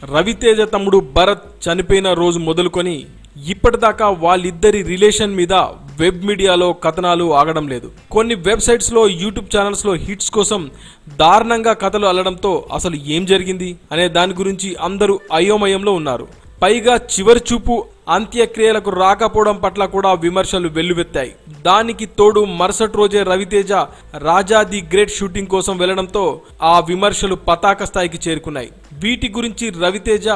రవితేజ తమ్ముడు భరత్ చనిపోయిన రోజు మొదలుకొని ఇప్పటిదాకా వాళ్ళిద్దరి రిలేషన్ మీద వెబ్ మీడియాలో కథనాలు ఆగడం లేదు. కొన్ని వెబ్సైట్స్ లో, యూట్యూబ్ ఛానల్స్ లో హిట్స్ కోసం దారుణంగా కథలు అల్లడంతో అసలు ఏం జరిగింది అనే దాని గురించి అందరూ అయోమయంలో ఉన్నారు. పైగా చివరి చూపు అంత్యక్రియలకు రాకపోవడం పట్ల కూడా విమర్శలు వెల్లువెత్తాయి. దానికి తోడు మరుసటి రోజే రవితేజ రాజా ది గ్రేట్ షూటింగ్ కోసం వెళ్లడంతో ఆ విమర్శలు పతాక స్థాయికి చేరుకున్నాయి. వీటి గురించి రవితేజ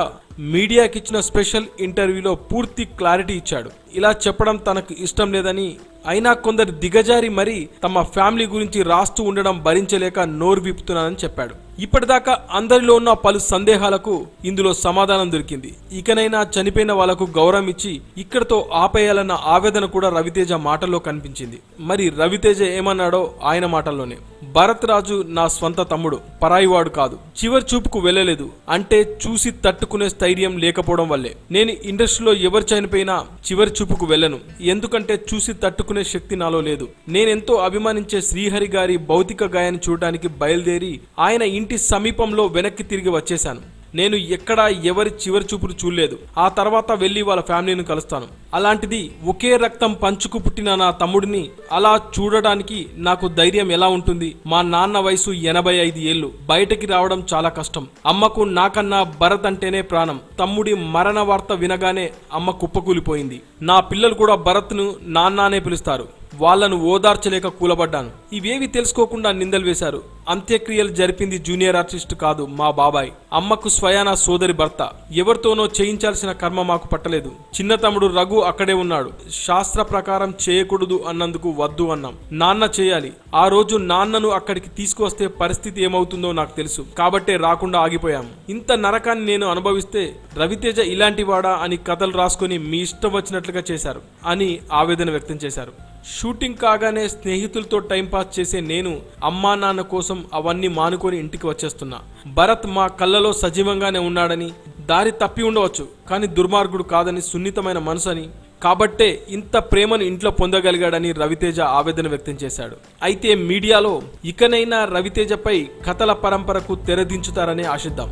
మీడియాకి ఇచ్చిన స్పెషల్ ఇంటర్వ్యూలో పూర్తి క్లారిటీ ఇచ్చాడు. ఇలా చెప్పడం తనకు ఇష్టం లేదని, అయినా కొందరు దిగజారి మరీ తమ ఫ్యామిలీ గురించి రాస్తూ ఉండడం భరించలేక నోరు విప్పుతున్నానని చెప్పాడు. ఇప్పటిదాకా అందరిలో ఉన్న పలు సందేహాలకు ఇందులో సమాధానం దొరికింది. ఇకనైనా చనిపోయిన వాళ్లకు గౌరవం ఇచ్చి ఇక్కడతో ఆపేయాలన్న ఆవేదన కూడా రవితేజ మాటల్లో కనిపించింది. మరి రవితేజ ఏమన్నాడో ఆయన మాటల్లోనే. భరత్ రాజు నా స్వంత తమ్ముడు, పరాయివాడు కాదు. చివరి చూపుకు వెళ్ళలేదు అంటే చూసి తట్టుకునే స్థైర్యం లేకపోవడం వల్లే. నేను ఇండస్ట్రీలో ఎవరు చనిపోయినా చివరి చూపుకు వెళ్ళను, ఎందుకంటే చూసి తట్టుకునే శక్తి నాలో లేదు. నేనెంతో అభిమానించే శ్రీహరి గారి భౌతిక గాయాన్ని చూడడానికి బయలుదేరి ఆయన ఇంటి సమీపంలో వెనక్కి తిరిగి వచ్చేశాను. నేను ఎక్కడా ఎవరి చివరి చూపులు చూడలేదు. ఆ తర్వాత వెళ్లి వాళ్ళ ఫ్యామిలీని కలుస్తాను. అలాంటిది ఒకే రక్తం పంచుకు పుట్టిన నా తమ్ముడిని అలా చూడడానికి నాకు ధైర్యం ఎలా ఉంటుంది? మా నాన్న వయసు 85 ఏళ్లు. బయటకి రావడం చాలా కష్టం. అమ్మకు నాకన్నా భరత్ అంటేనే ప్రాణం. తమ్ముడి మరణ వార్త వినగానే అమ్మ కుప్పకూలిపోయింది. నా పిల్లలు కూడా భరత్ను నాన్నానే పిలుస్తారు. వాళ్లను ఓదార్చలేక కూలబడ్డాను. ఇవేవి తెలుసుకోకుండా నిందలు వేశారు. అంత్యక్రియలు జరిపింది జూనియర్ ఆర్టిస్ట్ కాదు, మా బాబాయ్. అమ్మకు స్వయాన సోదరి భర్త. ఎవరితోనో చేయించాల్సిన కర్మ మాకు పట్టలేదు. చిన్న తమ్ముడు రఘు అక్కడే ఉన్నాడు. శాస్త్ర ప్రకారం చేయకూడదు అన్నందుకు వద్దు అన్నాం. నాన్న చేయాలి. ఆ రోజు నాన్నను అక్కడికి తీసుకువస్తే పరిస్థితి ఏమవుతుందో నాకు తెలుసు. కాబట్టే రాకుండా ఆగిపోయాము. ఇంత నరకాన్ని నేను అనుభవిస్తే రవితేజ ఇలాంటి వాడా అని కథలు రాసుకుని మీ ఇష్టం వచ్చినట్లుగా చేశారు అని ఆవేదన వ్యక్తం చేశారు. షూటింగ్ కాగానే స్నేహితులతో టైంపాస్ చేసే నేను అమ్మా నాన్న కోసం అవన్నీ మానుకొని ఇంటికి వచ్చేస్తున్నా. భరత్ మా కళ్ళలో సజీవంగానే ఉన్నాడని, దారి తప్పి ఉండవచ్చు కానీ దుర్మార్గుడు కాదని, సున్నితమైన మనసు అని, కాబట్టే ఇంత ప్రేమను ఇంట్లో పొందగలిగాడని రవితేజ ఆవేదన వ్యక్తం చేశాడు. అయితే మీడియాలో ఇకనైనా రవితేజపై కథల పరంపరకు తెరదించుతారని ఆశిద్దాం.